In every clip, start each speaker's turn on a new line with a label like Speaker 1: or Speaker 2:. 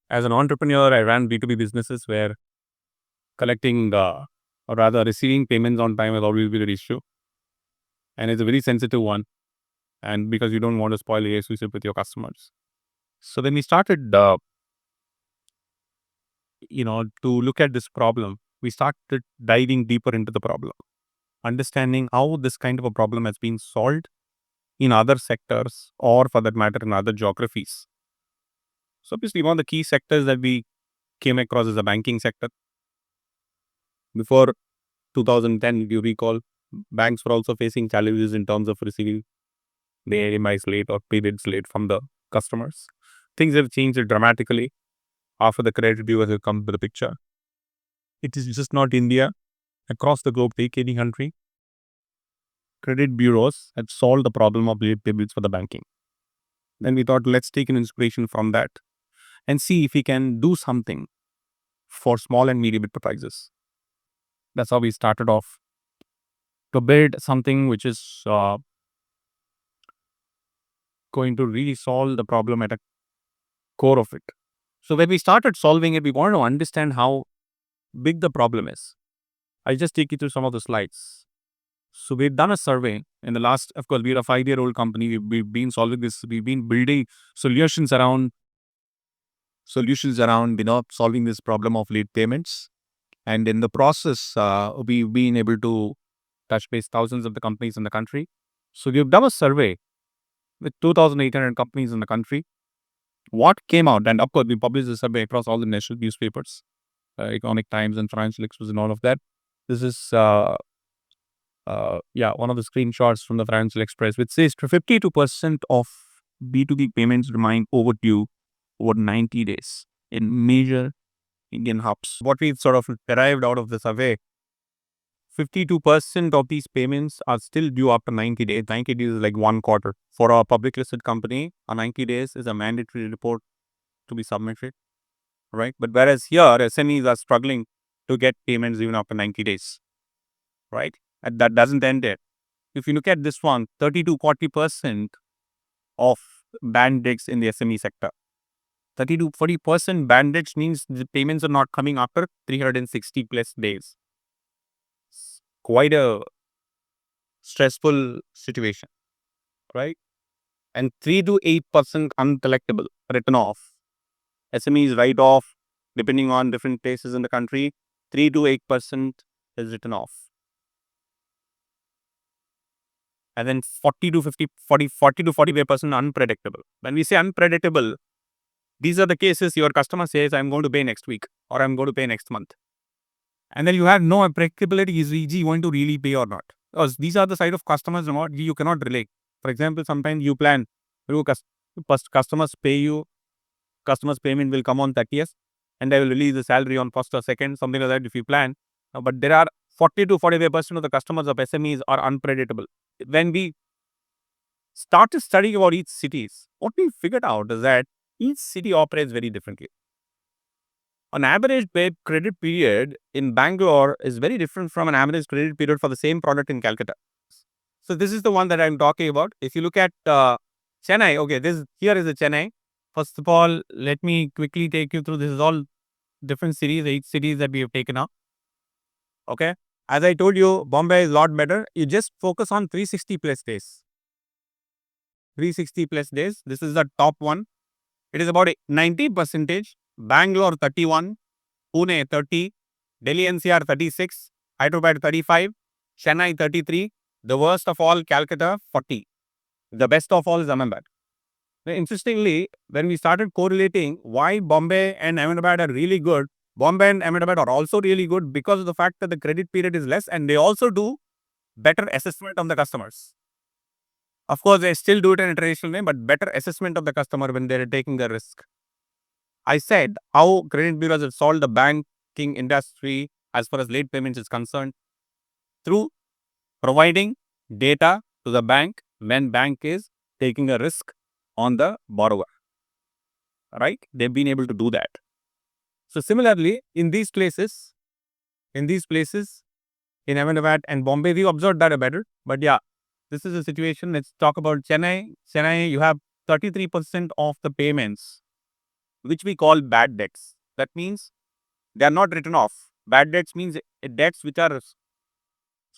Speaker 1: As an entrepreneur, I ran B2B businesses where collecting or rather receiving payments on time has always been an issue. And it's a very sensitive one. And because you don't want to spoil the relationship with your customers. So then we started, to look at this problem, we started diving deeper into the problem, understanding how this kind of a problem has been solved in other sectors or for that matter in other geographies. So obviously one of the key sectors that we came across is the banking sector. Before 2010, if you recall, banks were also facing challenges in terms of receiving the AMIs late or payments late from the customers. Things have changed dramatically after the credit bureaus have come to the picture. It is just not India. Across the globe, take any country, credit bureaus have solved the problem of late payments for the banking. Then we thought, let's take an inspiration from that and see if we can do something for small and medium enterprises. That's how we started off to build something which is going to really solve the problem at a core of it. So when we started solving it, we wanted to understand how big the problem is. I'll just take you through some of the slides. So we've done a survey in the last, of course, we're a 5-year-old company. We've been solving this. We've been building solutions around, solving this problem of late payments. And in the process, we've been able to touch base thousands of the companies in the country. So we've done a survey with 2,800 companies in the country. What came out, and of course, we published the survey across all the national newspapers, Economic Times and Financial Express and all of that. This is, one of the screenshots from the Financial Express, which says 52% of B2B payments remain overdue over 90 days in major Indian hubs. What we've sort of derived out of the survey, 52% of these payments are still due after 90 days. 90 days is like 1 quarter. For a public listed company, a 90 days is a mandatory report to be submitted, right? But whereas here, SMEs are struggling to get payments even after 90 days, right? And that doesn't end it. If you look at this one, 30 to 40% of band dates in the SME sector. 30 to 40% band dates means the payments are not coming after 360 plus days. Quite a stressful situation, right? And 3 to 8% uncollectible, written off. SMEs write off, depending on different places in the country, 3 to 8% is written off. And then 40 to 45% unpredictable. When we say unpredictable, these are the cases your customer says, I'm going to pay next week or I'm going to pay next month. And then you have no predictability, is he going to really pay or not? Because these are the side of customers you cannot relate. For example, sometimes you plan, customers payment will come on 30th and they will release the salary on 1st or 2nd, something like that if you plan. But there are 40 to 45% of the customers of SMEs are unpredictable. When we started studying about each cities, what we figured out is that each city operates very differently. An average credit period in Bangalore is very different from an average credit period for the same product in Calcutta. So this is the one that I'm talking about. If you look at Chennai, okay, here is the Chennai. First of all, let me quickly take you through. This is all different cities, 8 cities that we have taken up. Okay. As I told you, Bombay is a lot better. You just focus on 360 plus days. 360 plus days. This is the top one. It is about 90%. Bangalore 31, Pune 30, Delhi NCR 36, Hyderabad 35, Chennai 33, the worst of all Calcutta 40. The best of all is Ahmedabad. Interestingly, when we started correlating why Bombay and Ahmedabad are really good, Bombay and Ahmedabad are also really good because of the fact that the credit period is less and they also do better assessment of the customers. Of course, they still do it in a traditional way, but better assessment of the customer when they're taking the risk. I said how credit bureaus have solved the banking industry as far as late payments is concerned through providing data to the bank when bank is taking a risk on the borrower, right? They've been able to do that. So similarly, in these places, in Ahmedabad and Bombay, we observed that better. But yeah, this is a situation. Let's talk about Chennai. Chennai, you have 33% of the payments which we call bad debts. That means they are not written off. Bad debts means debts which are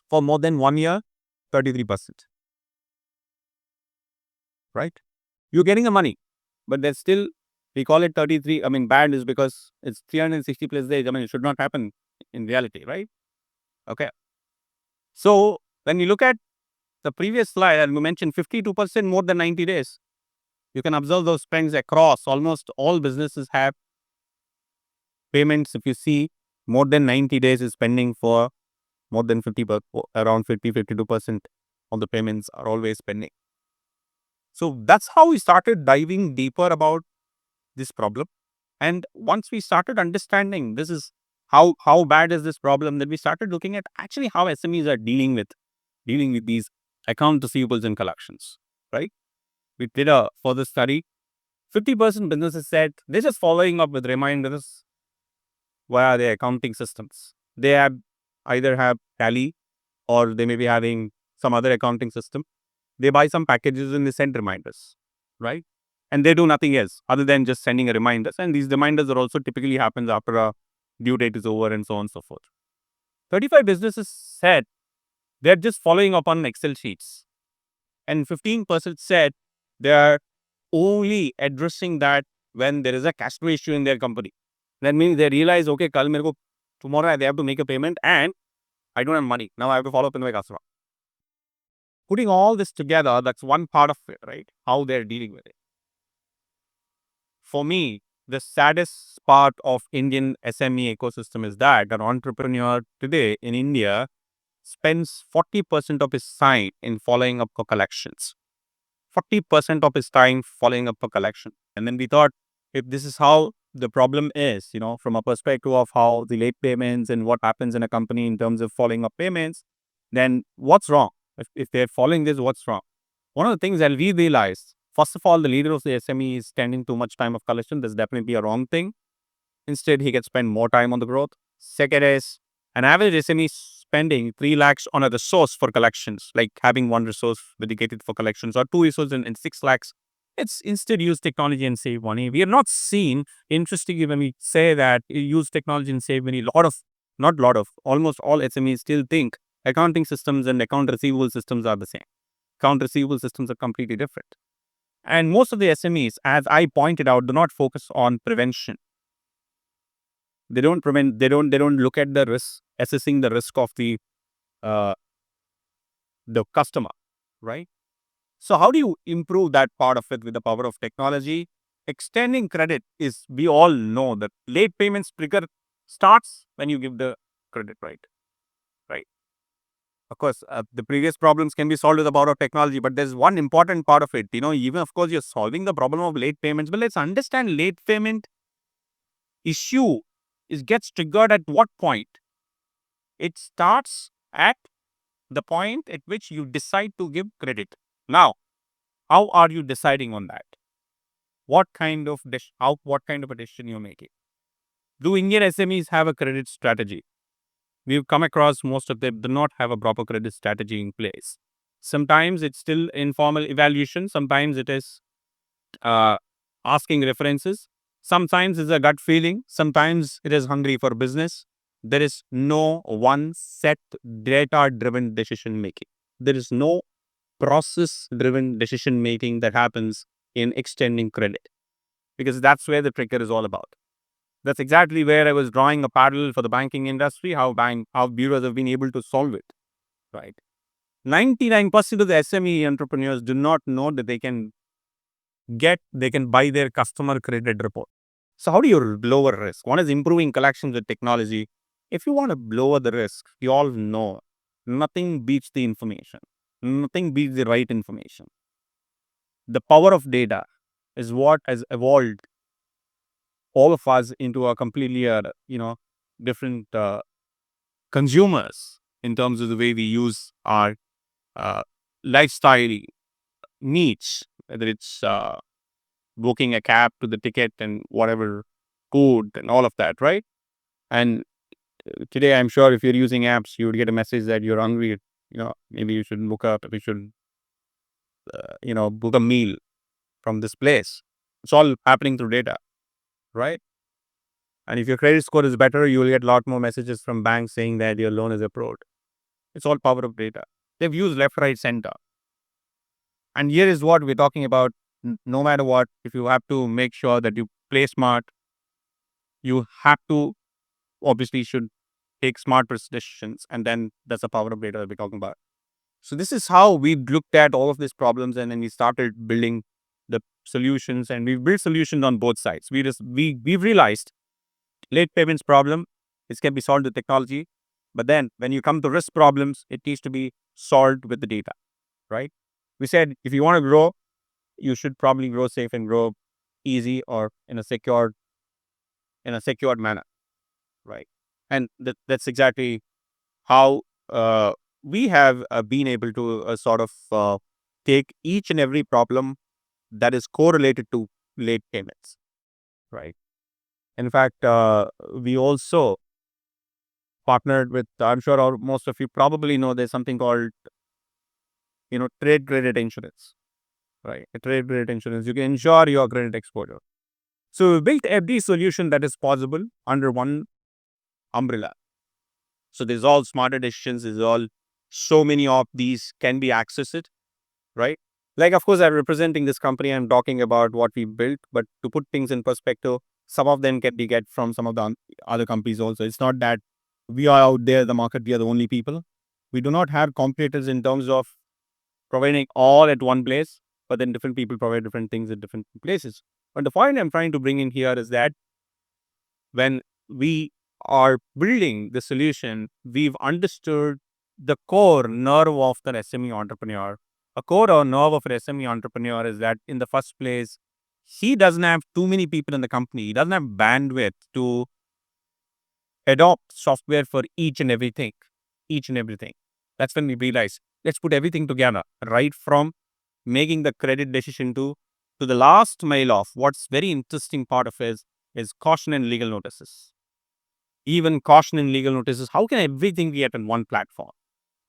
Speaker 1: for more than 1 year, 33%, right? You're getting the money, but there's still, we call it 33. I mean, bad is because it's 360 plus days. I mean, it should not happen in reality, right? Okay. So when you look at the previous slide, and we mentioned 52% more than 90 days, you can observe those trends across. Almost all businesses have payments. If you see, more than 90 days is pending for more than 50, around 50, 52% of the payments are always pending. So that's how we started diving deeper about this problem. And once we started understanding this is how bad is this problem, then we started looking at actually how SMEs are dealing with these account receivables and collections, right? We did a further study. 50% businesses said they're just following up with reminders via their accounting systems. They have either have Tally or they may be having some other accounting system. They buy some packages and they send reminders, right? And they do nothing else other than just sending a reminders. And these reminders are also typically happens after a due date is over and so on and so forth. 35 businesses said they're just following up on Excel sheets. And 15% said they are only addressing that when there is a cash flow issue in their company. That means they realize, okay, tomorrow they have to make a payment and I don't have money. Now I have to follow up with my customer. Putting all this together, that's one part of it, right? How they're dealing with it. For me, the saddest part of Indian SME ecosystem is that an entrepreneur today in India spends 40% of his time in following up for collections. 40% of his time following up for collection. And then we thought, if this is how the problem is, from a perspective of how the late payments and what happens in a company in terms of following up payments, then what's wrong? If they're following this, what's wrong? One of the things that we realized, first of all, the leader of the SME is spending too much time of collection. That's definitely a wrong thing. Instead, he can spend more time on the growth. Second is, an average SME spending 3 lakhs on a resource for collections, like having one resource dedicated for collections or two resources and 6 lakhs. It's instead use technology and save money. We are not seen, interestingly, when we say that you use technology and save money, almost all SMEs still think accounting systems and account receivable systems are the same. Account receivable systems are completely different. And most of the SMEs, as I pointed out, do not focus on prevention. They don't prevent. They don't look at the risk, assessing the risk of uh, the customer, right? So how do you improve that part of it with the power of technology? Extending credit is, we all know that late payments trigger starts when you give the credit, right? Right. Of course, the previous problems can be solved with the power of technology, but there's one important part of it. Even of course you're solving the problem of late payments, but let's understand late payment issue gets triggered at what point? It starts at the point at which you decide to give credit. Now, how are you deciding on that? What kind of a decision you're making? Do Indian SMEs have a credit strategy? We've come across most of them do not have a proper credit strategy in place. Sometimes it's still informal evaluation. Sometimes it is uh, asking references. Sometimes it's a gut feeling. Sometimes it is hungry for business. There is no one set data-driven decision making. There is no process-driven decision making that happens in extending credit, because that's where the trigger is all about. That's exactly where I was drawing a parallel for the banking industry, how bureaus have been able to solve it, right? 99% of the SME entrepreneurs do not know that they can buy their customer credit report. So how do you lower risk? One is improving collections with technology. If you want to lower the risk, you all know nothing beats the information. Nothing beats the right information. The power of data is what has evolved all of us into a completely, different consumers in terms of the way we use our uh, lifestyle needs, whether it's booking a cab to the ticket and whatever food and all of that, right? And today, I'm sure if you're using apps, you would get a message that you're hungry. Maybe you should book a meal from this place. It's all happening through data. right? And if your credit score is better, you will get a lot more messages from banks saying that your loan is approved. It's all power of data. They've used left, right, center. And here is what we're talking about. No matter what, if you have to make sure that you play smart, you have to obviously should take smart decisions. And then that's the power of data that we're talking about. So this is how we looked at all of these problems, and then we started building the solutions, and we built solutions on both sides. We've realized late payments problem, this can be solved with technology. But then when you come to risk problems, it needs to be solved with the data, right? We said if you want to grow, you should probably grow safe and grow easy or in a secured manner, right? And that's exactly how we have been able to sort of take each and every problem that is correlated to late payments, right? In fact, we also partnered with, I'm sure most of you probably know, there's something called, trade credit insurance, right? A trade credit insurance, you can insure your credit exposure. So we built every solution that is possible under one umbrella. So there's all smarter decisions, there's all so many of these can be accessed, right? Like, of course, I'm representing this company, I'm talking about what we built, but to put things in perspective, some of them can be get from some of the other companies also. It's not that we are out there, the market, we are the only people. We do not have competitors in terms of providing all at one place, but then different people provide different things at different places. But the point I'm trying to bring in here is that when we are building the solution, we've understood the core nerve of the SME entrepreneur. A core or nerve of an SME entrepreneur is that in the first place, he doesn't have too many people in the company. He doesn't have bandwidth to adopt software for each and everything. Each and everything. That's when we realize, let's put everything together, right from making the credit decision to the last mile of what's very interesting part of is caution and legal notices. Even caution and legal notices, how can everything be at one platform?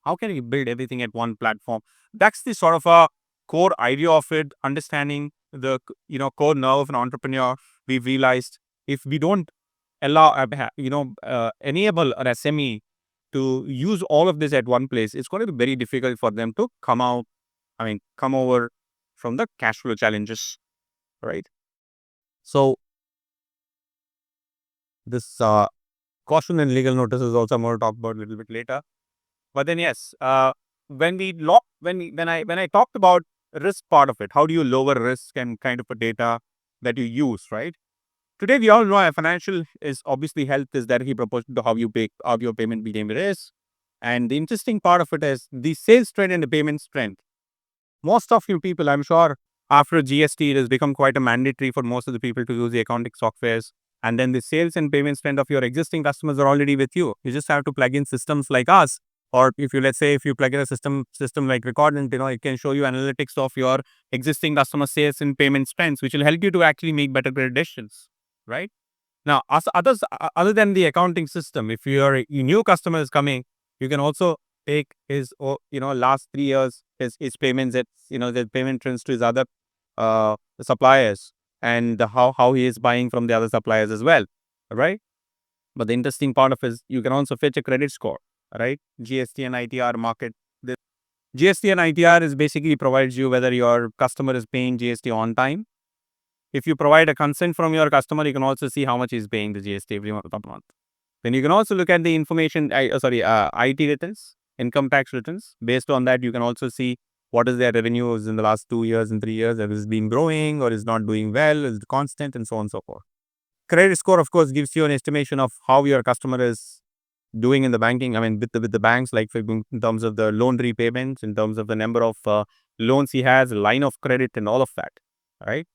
Speaker 1: How can we build everything at one platform? That's the sort of a core idea of it, understanding the core nerve of an entrepreneur. We've realized if we don't allow enable an SME to use all of this at one place, it's going to be very difficult for them to come over from the cash flow challenges, right? So this caution and legal notices also I'm going to talk about a little bit later. But then yes, when I talked about risk part of it, how do you lower risk and kind of a data that you use, right? Today we all know financial is obviously health is directly proportional to how your payment behavior is. And the interesting part of it is the sales trend and the payments trend. Most of you people, I'm sure, after GST, it has become quite a mandatory for most of the people to use the accounting softwares. And then the sales and payments trend of your existing customers are already with you. You just have to plug in systems like us. Or if you, let's say, if you plug in a system like Recordent, it can show you analytics of your existing customer sales and payments trends, which will help you to actually make better credit decisions, right? Now, other than the accounting system, if your new customer is coming, you can also take his last 3 years his payments at the payment trends to his other suppliers, and how he is buying from the other suppliers as well, right? But the interesting part of it is you can also fetch a credit score, right? GST and ITR market. The GST and ITR is basically provides you whether your customer is paying GST on time. If you provide a consent from your customer, you can also see how much he's paying the GST every month. Then you can also look at the information, IT returns, income tax returns. Based on that, you can also see what is their revenues in the last 2 years and 3 years. If it's been growing or is not doing well, is it constant, and so on and so forth. Credit score, of course, gives you an estimation of how your customer is doing in the banking. With the banks, like in terms of the loan repayments, in terms of the number of loans he has, line of credit, and all of that, right?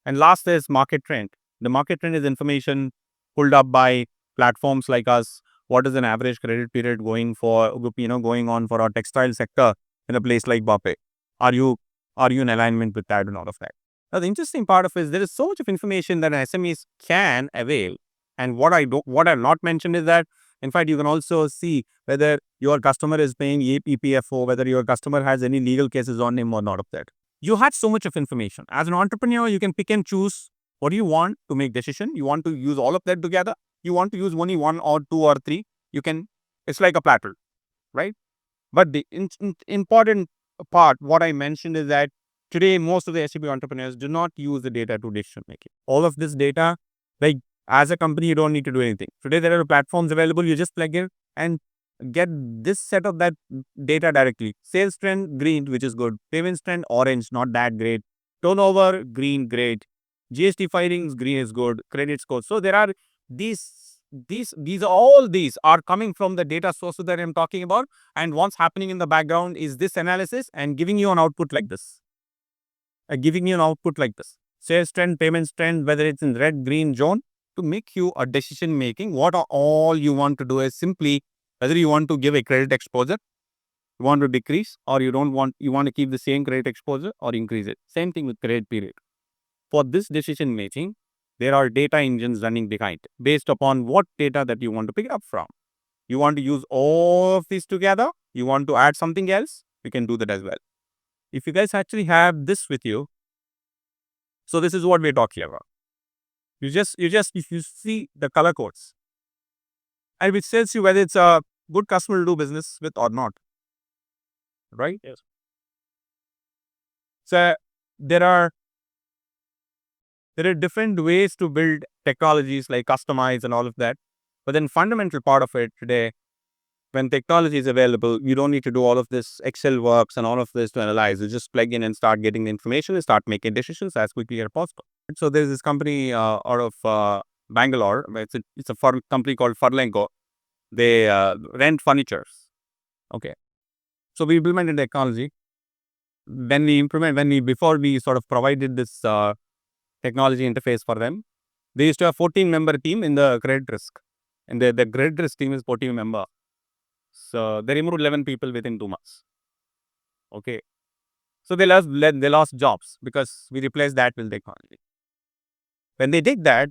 Speaker 1: And last is market trend. The market trend is information pulled up by platforms like us. What is an average credit period going on for our textile sector in a place like Bape? Are you in alignment with that and all of that? Now, the interesting part of it is there is so much of information that SMEs can avail. And what I've not mentioned is that, in fact, you can also see whether your customer is paying EPFO, whether your customer has any legal cases on him or not of that. You had so much of information. As an entrepreneur, you can pick and choose What do you want to make decision? You want to use all of that together? You want to use only one or two or three? You can, it's like a platter, right? But the important part, what I mentioned is that today, most of the SME entrepreneurs do not use the data to decision making. All of this data, like as a company, you don't need to do anything. Today, there are platforms available. You just plug in and get this set of that data directly. Sales trend, green, which is good. Payments trend, orange, not that great. Turnover, green, great. GST filings, green is good. Credit score. So there are all these are coming from the data sources that I'm talking about. And what's happening in the background is this analysis and giving you an output like this. Sales trend, payments trend, whether it's in red, green, zone, to make you a decision making. What are all you want to do is simply whether you want to give a credit exposure, you want to decrease, or you want to keep the same credit exposure or increase it. Same thing with credit period. For this decision making, there are data engines running behind based upon what data that you want to pick up from. You want to use all of these together, you want to add something else, you can do that as well. If you guys actually have this with you, so this is what we're talking about. If you see the color codes, and which tells you whether it's a good customer to do business with or not, right?
Speaker 2: Yes.
Speaker 1: So there are different ways to build technologies like customize and all of that. But then fundamental part of it today, when technology is available, you don't need to do all of this Excel works and all of this to analyze. You just plug in and start getting the information and start making decisions as quickly as possible. So there's this company out of Bangalore. It's a company called Furlenco. They rent furnitures. Okay. So we implemented technology. Before we sort of provided this technology interface for them, they used to have 14-member team in the credit risk. And the credit risk team is 14 member. So they removed 11 people within 2 months. Okay. So they lost jobs because we replaced that with technology. When they did that,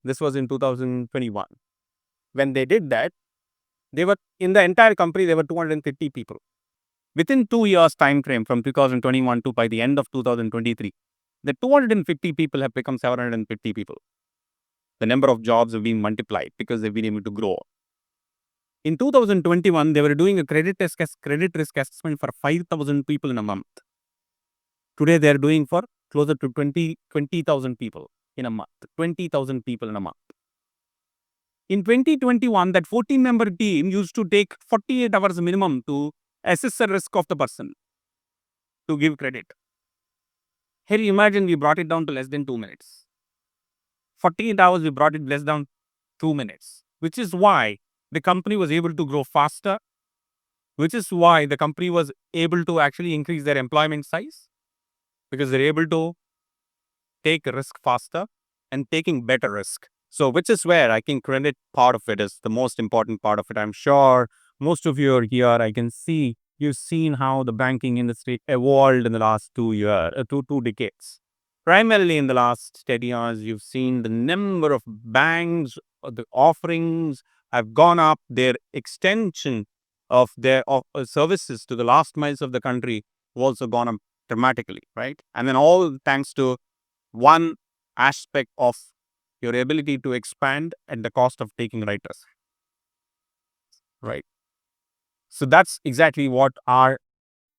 Speaker 1: this was in 2021. When they did that, they were in the entire company, there were 250 people. Within 2 years time frame from 2021 to by the end of 2023, the 250 people have become 750 people. The number of jobs have been multiplied because they've been able to grow. In 2021, they were doing a credit risk assessment for 5,000 people in a month. Today, they're doing for closer to 20,000 people in a month. 20,000 people in a month. In 2021, that 14-member team used to take 48 hours minimum to assess the risk of the person to give credit. Here, imagine we brought it down to less than 2 minutes. 48 hours, we brought it less than 2 minutes, which is why the company was able to grow faster, which is why the company was able to actually increase their employment size, because they're able to take risk faster and taking better risk. So, which is where I think credit part of it is the most important part of it. I'm sure most of you are here. I can see you've seen how the banking industry evolved in the last 2 decades. Primarily in the last 10 years, you've seen the number of banks, the offerings have gone up. Their extension of their services to the last miles of the country have also gone up dramatically, right? And then all thanks to one aspect of your ability to expand at the cost of taking writers, right? So that's exactly what our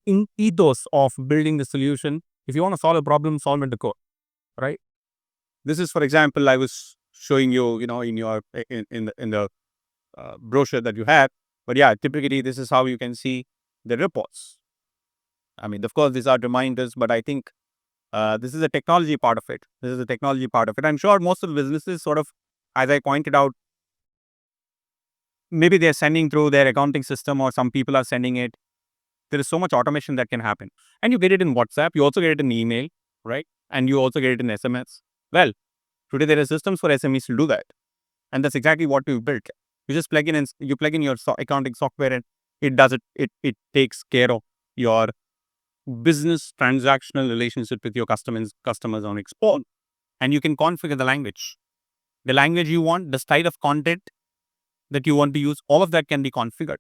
Speaker 1: ethos of building the solution. If you want to solve a problem, solve it the code, right? This is, for example, I was showing you, in your in the brochure that you have. But yeah, typically this is how you can see the reports. I mean, of course, these are reminders, but I think this is a technology part of it. I'm sure most of the businesses sort of, as I pointed out, maybe they're sending through their accounting system or some people are sending it. There is so much automation that can happen. And you get it in WhatsApp. You also get it in email, right? And you also get it in SMS. Well, today there are systems for SMEs to do that. And that's exactly what we built. You just plug in and you plug in your accounting software and it does it. It takes care of your business transactional relationship with your customers on its own. And you can configure the language you want, the style of content that you want to use, all of that can be configured.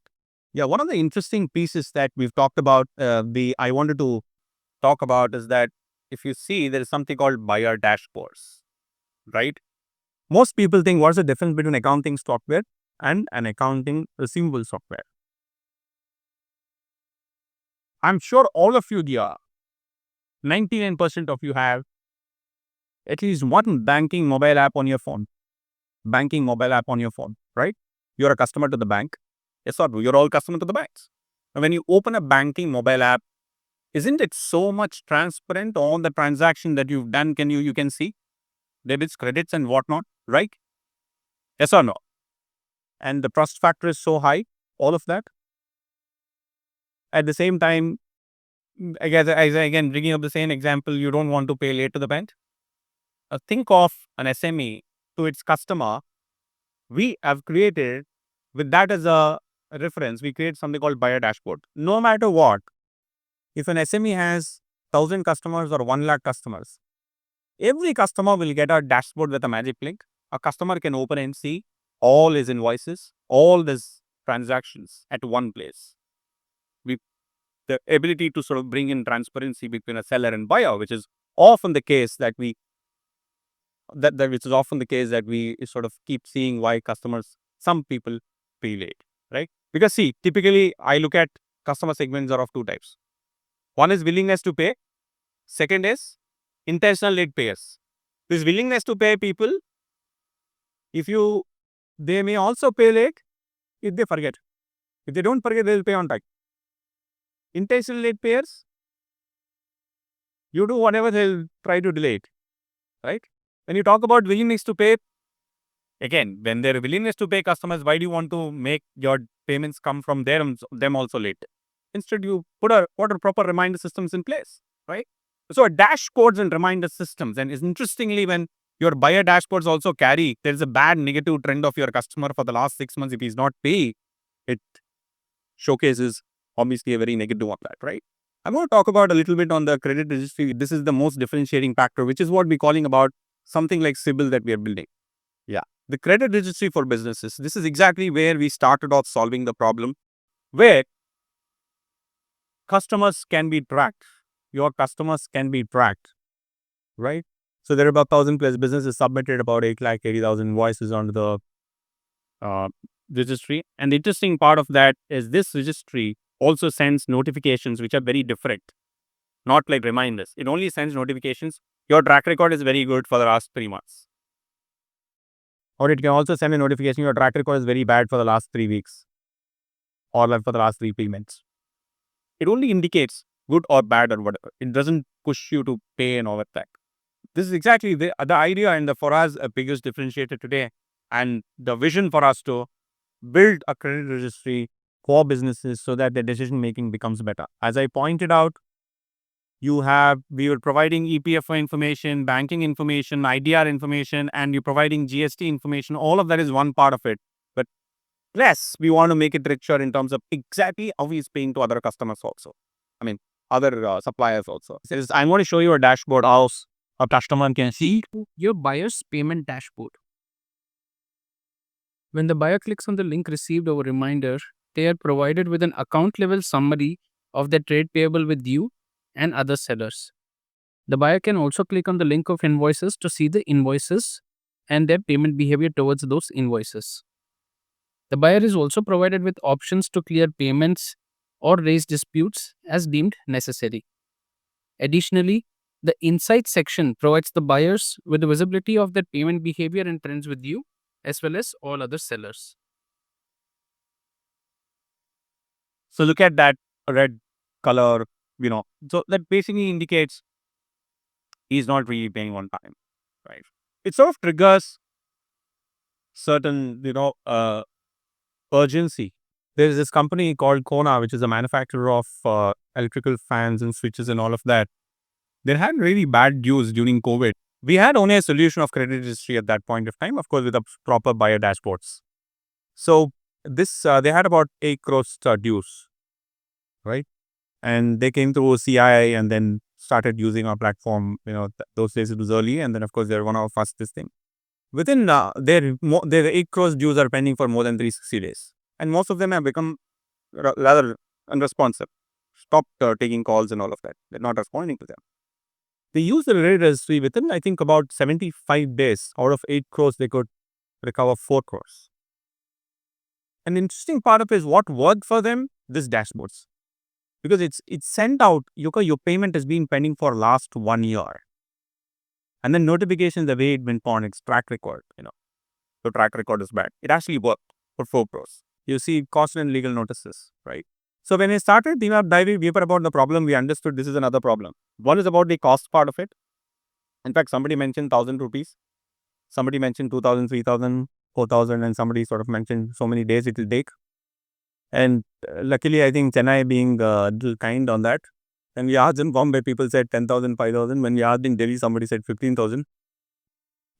Speaker 1: Yeah, one of the interesting pieces that we've talked about, I wanted to talk about is that if you see, there is something called buyer dashboards. right? Most people think, what's the difference between accounting software and an accounting receivable software? I'm sure all of you here, 99% of you have at least one banking mobile app on your phone. Banking mobile app on your phone, right? You're a customer to the bank. Yes or no? You're all customer to the banks. And when you open a banking mobile app, isn't it so much transparent? All the transaction that you've done, you can see debits, credits, and whatnot, right? Yes or no? And the trust factor is so high, all of that. At the same time, I guess, again, bringing up the same example, you don't want to pay late to the bank. Think of an SME to its customer. We have created, with that as a reference, we create something called buyer dashboard. No matter what, if an SME has 1,000 customers or 1 lakh customers, every customer will get a dashboard with a magic link. A customer can open and see all his invoices, all his transactions at one place. The ability to sort of bring in transparency between a seller and buyer, which is often the case that we sort of keep seeing why some people pay late, right? Because see, typically I look at customer segments are of two types. One is willingness to pay. Second is intentional late payers. This willingness to pay people, they may also pay late if they forget. If they don't forget, they'll pay on time. Intentional late payers, you do whatever, they'll try to delay it, right? When you talk about willingness to pay, again, when their willingness to pay customers, why do you want to make your payments come from them also late? Instead, you put a proper reminder systems in place, right? So dashboards and reminder systems, and it's interestingly, when your buyer dashboards also carry, there's a bad negative trend of your customer for the last 6 months. If he's not paying, it showcases obviously a very negative on that, right? I'm going to talk about a little bit on the credit registry. This is the most differentiating factor, which is what we're calling about something like Sybil that we are building. Yeah. The credit registry for businesses. This is exactly where we started off solving the problem, where customers can be tracked. Your customers can be tracked, right? So there are about 1,000 plus businesses submitted about 8,80,000 invoices onto the registry. And the interesting part of that is this registry also sends notifications which are very different, not like reminders. It only sends notifications. Your track record is very good for the last 3 months. Or it can also send a notification your track record is very bad for the last 3 weeks or like for the last 3 payments. It only indicates good or bad or whatever. It doesn't push you to pay and all of that. This is exactly the idea and for us a biggest differentiator today, and the vision for us to build a credit registry for businesses so that the decision making becomes better. As I pointed out, we were providing EPFO information, banking information, IDR information, and you're providing GST information. All of that is one part of it. But plus, we want to make it richer in terms of exactly how he's paying to other customers also. I mean, other suppliers also. I'm going to show you a dashboard how a customer can see
Speaker 2: your buyer's payment dashboard. When the buyer clicks on the link received over reminder, they are provided with an account level summary of their trade payable with you and other sellers. The buyer can also click on the link of invoices to see the invoices and their payment behavior towards those invoices. The buyer is also provided with options to clear payments or raise disputes as deemed necessary. Additionally, the Insights section provides the buyers with the visibility of their payment behavior and trends with you, as well as all other sellers.
Speaker 1: So look at that red color, So that basically indicates he's not really paying on time, right? It sort of triggers certain, urgency. There's this company called Kona, which is a manufacturer of electrical fans and switches and all of that. They had really bad dues during COVID. We had only a solution of credit history at that point of time, of course, with a proper buyer dashboards. So they had about 8 crores dues, right? And they came through CI and then started using our platform. Those days it was early, and then of course they're one of our fastest thing. Within their 8 crores dues are pending for more than 360 days, and most of them have become rather unresponsive, stopped taking calls and all of that. They're not responding to them. They used the registry within, I think, about 75 days. Out of 8 crores, they could recover 4 crores. An interesting part of it is what worked for them, this dashboards. Because it's sent out, your payment has been pending for last 1 year. And then notifications, the way it went on, its track record, the track record is bad. It actually worked for 4 crores. You see cost and legal notices, right? So when I started diving deeper about the problem, we understood this is another problem. One is about the cost part of it. In fact, somebody mentioned 1,000 rupees. Somebody mentioned 2,000, 3,000, 4,000, and somebody sort of mentioned so many days it will take. And luckily, I think Chennai being a little kind on that. And we asked in Bombay, people said 10,000, 5,000. When we asked in Delhi, somebody said 15,000.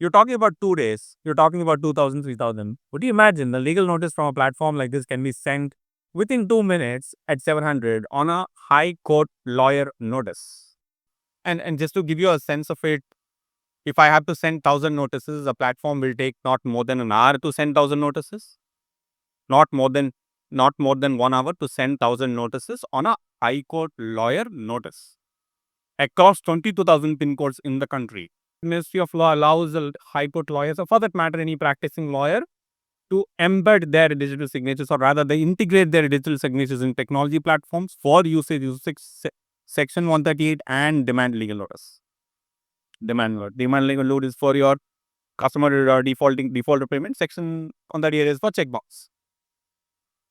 Speaker 1: You're talking about 2 days. You're talking about 2,000, 3,000. Would you imagine the legal notice from a platform like this can be sent within 2 minutes at 700 on a high court lawyer notice? And just to give you a sense of it, if I have to send 1,000 notices, a platform will take not more than an hour to send 1,000 notices. Not more than 1 hour to send 1,000 notices on a high court lawyer notice across 22,000 pin codes in the country. Ministry of Law allows the high court lawyers, or for that matter, any practicing lawyer, to embed their digital signatures, or rather, they integrate their digital signatures in technology platforms for usage Section 138 and demand legal notice. Demand legal notice is for your customer default repayment. Section 138 is for checkbox.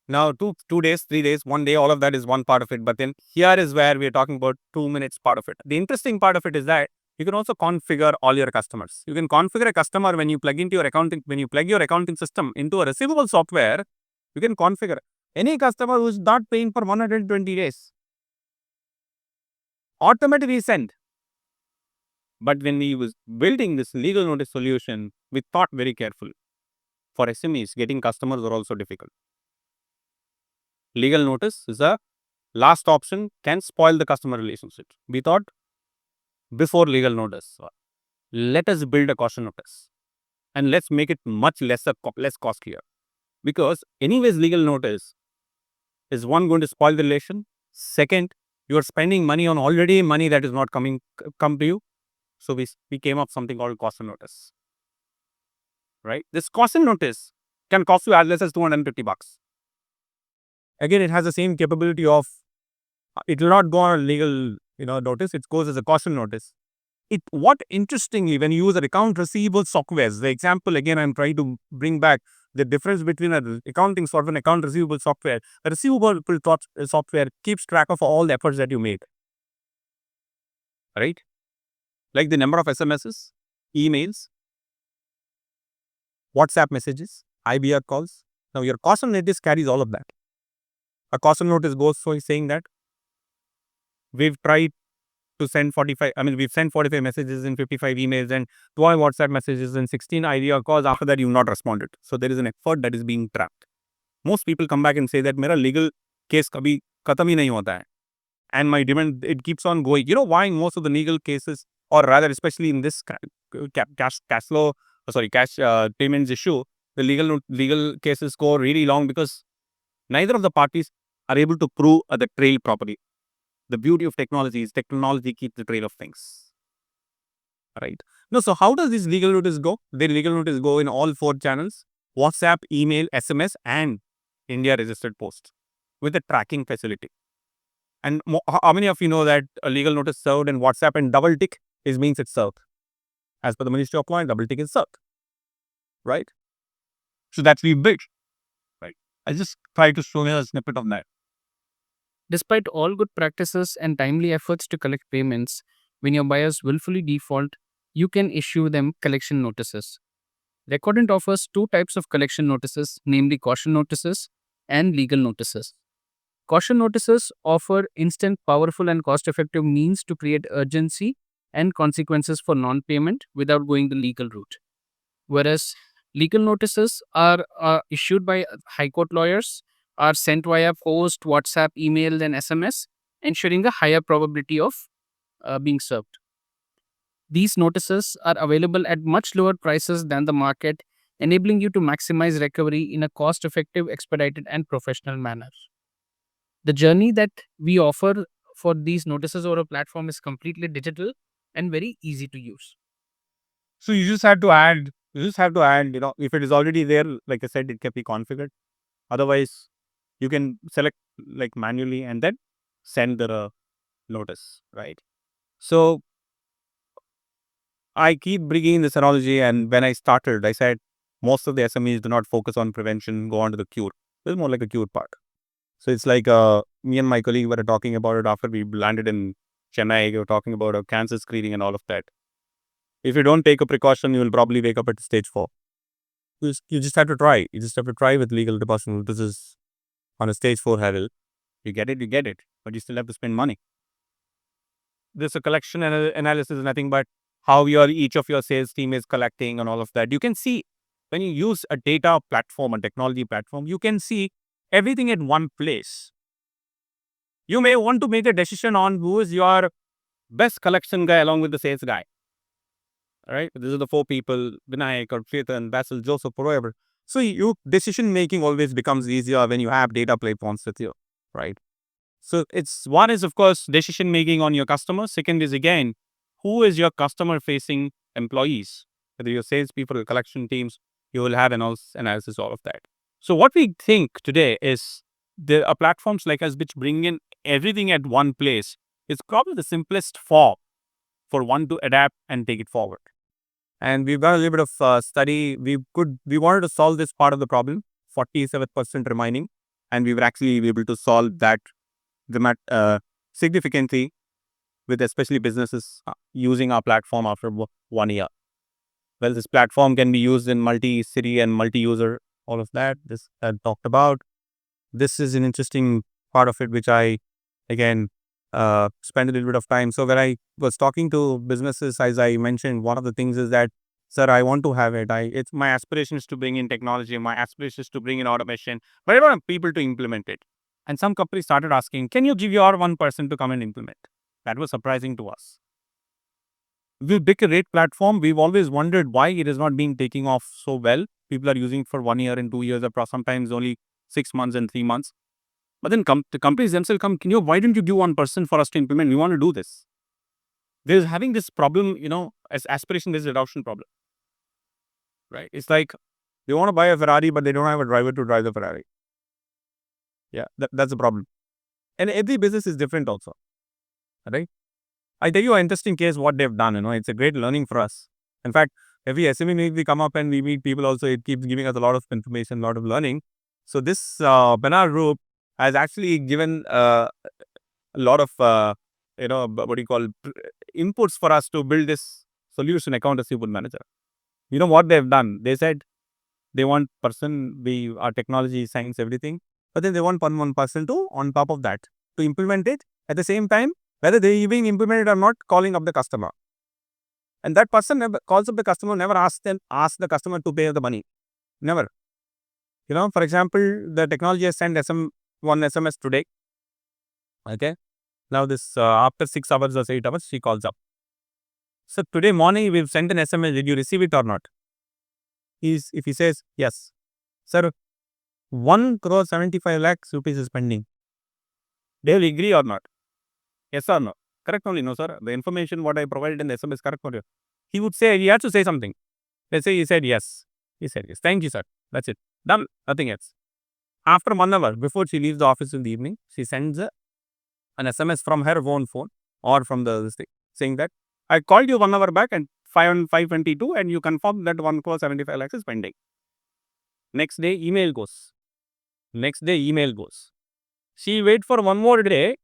Speaker 1: Now, 2 days, 3 days, 1 day, all of that is one part of it. But then here is where we are talking about 2 minutes part of it. The interesting part of it is that you can also configure all your customers. You can configure a customer when you plug your accounting system into a receivable software. You can configure any customer who is not paying for 120 days. Automatically send. But when we was building this legal notice solution, we thought very carefully. For SMEs, getting customers are also difficult. Legal notice is a last option, can spoil the customer relationship. We thought before legal notice, let us build a caution notice and let's make it much less costlier. Because anyways, legal notice is one, going to spoil the relation. Second, you are spending money on already money that is not come to you. So we came up something called caution notice. Right? This caution notice can cost you as less as 250 bucks. Again, it has the same capability of, it will not go on a legal notice, it goes as a caution notice. What interestingly, when you use an account receivable software, the example again I'm trying to bring back, the difference between an accounting software and account receivable software. A receivable software keeps track of all the efforts that you made. Right? Like the number of SMSs, emails, WhatsApp messages, IBR calls. Now your caution notice carries all of that. A caution notice goes saying that we've tried to send 45, we've sent 45 messages and 55 emails and 12 WhatsApp messages and 16 IVR calls. After that, you've not responded. So there is an effort that is being trapped. Most people come back and say that mera legal case kabhi khatam hi nahi hota hai. And my demand, it keeps on going. You know why most of the legal cases, or rather, especially in this cash payments issue, the legal cases go really long because neither of the parties are able to prove the trail properly. The beauty of technology is technology keeps the trail of things. Right? Now, so how does this legal notice go? The legal notice go in all 4 channels: WhatsApp, email, SMS, and India registered post with a tracking facility. And how many of you know that a legal notice served in WhatsApp and double tick means it's served? As per the Ministry of Law, double tick is served. Right? So that's we built. Right? I just try to show you a snippet of that.
Speaker 2: Despite all good practices and timely efforts to collect payments, when your buyers willfully default, you can issue them collection notices. Recordent offers 2 types of collection notices, namely caution notices and legal notices. Caution notices offer instant, powerful, and cost-effective means to create urgency and consequences for non-payment without going the legal route. Whereas legal notices are issued by high court lawyers, are sent via post, WhatsApp, email, and SMS, ensuring a higher probability of being served. These notices are available at much lower prices than the market, enabling you to maximize recovery in a cost-effective, expedited, and professional manner. The journey that we offer for these notices over a platform is completely digital and very easy to use.
Speaker 1: So you just have to add, if it is already there, like I said, it can be configured. Otherwise, you can select like manually and then send the notice, right? So I keep bringing this analogy, and when I started, I said most of the SMEs do not focus on prevention, go on to the cure. This is more like a cure part. So it's like me and my colleague were talking about it after we landed in Chennai. We were talking about a cancer screening and all of that. If you don't take a precaution, you will probably wake up at stage 4. You just have to try. You just have to try with legal department. This is on a stage 4 level. You get it, but you still have to spend money. This a collection analysis is nothing but how each of your sales team is collecting and all of that. You can see when you use a data platform, a technology platform, you can see everything in one place. You may want to make a decision on who is your best collection guy along with the sales guy. All right, these are the 4 people: Vinayak or Chetan, Basil, Joseph, whoever. So you decision making always becomes easier when you have data platforms with you, right? So it's one is of course decision making on your customers. Second is again, who is your customer facing employees? Whether your salespeople or collection teams, you will have analysis all of that. So what we think today is there are platforms like us which bring in everything at one place. It's probably the simplest form for one to adapt and take it forward. And we've done a little bit of study. We wanted to solve this part of the problem, 47% remaining, and we were actually able to solve that significantly with especially businesses using our platform after 1 year. Well, this platform can be used in multi-city and multi-user, all of that. This I talked about. This is an interesting part of it, which I, again, spend a little bit of time. So when I was talking to businesses, as I mentioned, one of the things is that, sir, I want to have it. It's my aspiration is to bring in technology. My aspiration is to bring in automation, but I don't have people to implement it. And some companies started asking, can you give your one person to come and implement? That was surprising to us. With big rate platform, we've always wondered why it is not being taking off so well. People are using it for 1 year and 2 years, or sometimes only 6 months and 3 months. But then the companies themselves come, why don't you give one person for us to implement? We want to do this. There's having this problem, as aspiration, there's adoption problem, right? It's like they want to buy a Ferrari, but they don't have a driver to drive the Ferrari. Yeah, that's the problem. And every business is different also, right? I tell you an interesting case what they've done. It's a great learning for us. In fact, every SME meet we come up and we meet people also, it keeps giving us a lot of information, a lot of learning. So this Benar group has actually given a lot of what do you call inputs for us to build this solution, Account Receivables Manager. You know what they've done? They said they want our technology, science, everything, but then they want one person to on top of that to implement it at the same time, whether they even implement it or not, calling up the customer. And that person never calls up the customer, never ask the customer to pay the money. Never. For example, the technology has sent one SMS today. Okay. Now this after 6 hours or 8 hours, she calls up. So today morning we've sent an SMS. Did you receive it or not? If he says yes, sir, 1 crore 75 lakhs rupees is pending. They will agree or not? Yes or no? Correct only, no sir. The information what I provided in the SMS correct for you. He would say, he has to say something. Let's say he said yes. He said yes. Thank you, sir. That's it. Done. Nothing else. After 1 hour, before she leaves the office in the evening, she sends an SMS from her own phone or from the thing, saying that I called you 1 hour back and 5:22 and you confirmed that 1 crore 75 lakhs is pending. Next day, email goes. She wait for one more day.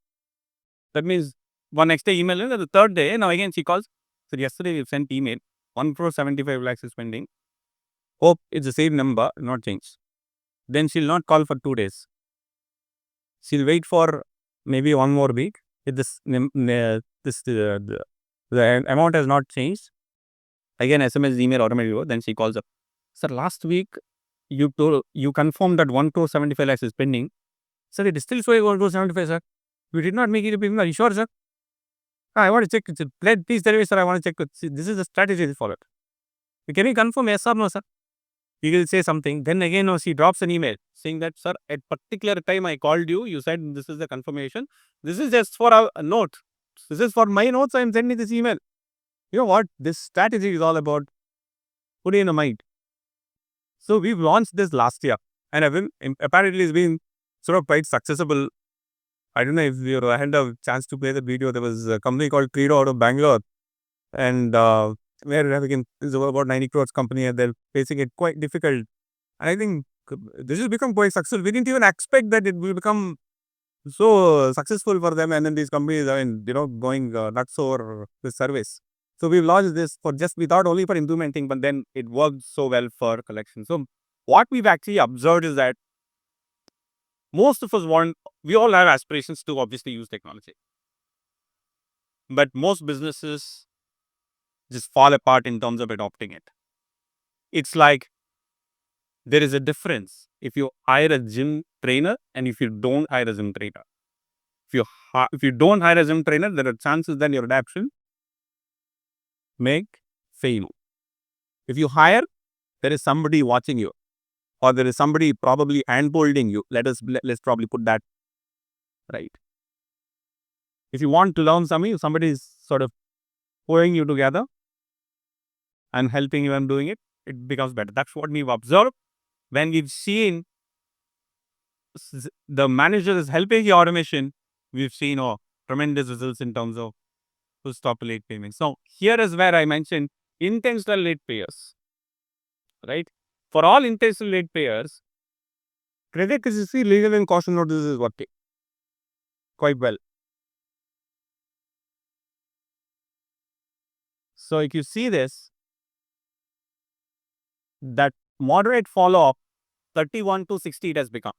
Speaker 1: That means one next day email, and the third day, now again she calls. So yesterday we sent email, 1 crore 75 lakhs is pending. Hope it's the same number, not changed. Then she'll not call for 2 days. She'll wait for maybe 1 more week. If the amount has not changed, again SMS, email automatically. Then she calls up. Sir, last week you confirmed that 1 crore 75 lakhs is pending. Sir, it is still showing 1 crore 75, sir. We did not make it a payment. Are you sure, sir? I want to check. Please tell me, sir. I want to check. This is the strategy followed. Can you confirm yes or no, sir? He will say something. Then again, she drops an email saying that, sir, at particular time I called you. You said this is the confirmation. This is just for a note. This is for my notes. I am sending this email. You know what? This strategy is all about putting in a mind. So we've launched this last year, and apparently it's been sort of quite successful. I don't know if you had a chance to play the video. There was a company called Credo out of Bangalore, and we're having it's about 90 crores company, and they're facing it quite difficult. And I think this has become quite successful. We didn't even expect that it will become so successful for them, and then these companies are going nuts over this service. So we've launched this for just we thought only for implementing, but then it worked so well for collection. So what we've actually observed is that most of us we all have aspirations to obviously use technology, but most businesses just fall apart in terms of adopting it. It's like there is a difference if you hire a gym trainer and if you don't hire a gym trainer. If you don't hire a gym trainer, there are chances that your adaptation may fail. If you hire, there is somebody watching you, or there is somebody probably handholding you. Let's probably put that right. If you want to learn something, somebody is sort of pulling you together and helping you and doing it, it becomes better. That's what we've observed when we've seen the manager is helping the automation. We've seen tremendous results in terms of to stop late payments. So here is where I mentioned intentional late payers, right? For all intentional late payers, credit history, legal and caution notice is working quite well. So if you see this, that moderate follow-up, 31 to 60 it has become.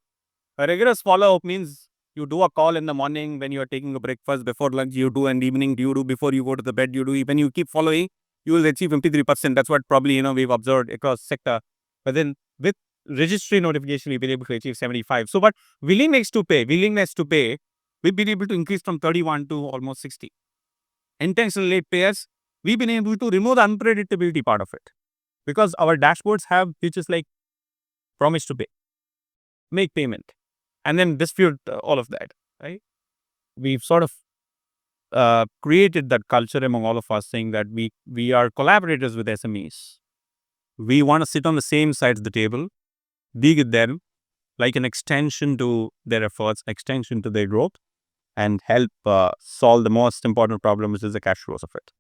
Speaker 1: A rigorous follow-up means you do a call in the morning when you are taking a breakfast, before lunch you do, and evening you do, before you go to the bed you do. When you keep following, you will achieve 53%. That's what probably we've observed across sector. But then with registry notification, we've been able to achieve 75. So, but willingness to pay, we've been able to increase from 31 to almost 60. Intentional late payers, we've been able to remove the unpredictability part of it, because our dashboards have features like promise to pay, make payment, and then dispute all of that, right? We've sort of created that culture among all of us, saying that we are collaborators with SMEs. We want to sit on the same side of the table, be with them like an extension to their efforts, extension to their growth, and help solve the most important problem, which is the cash flows of it.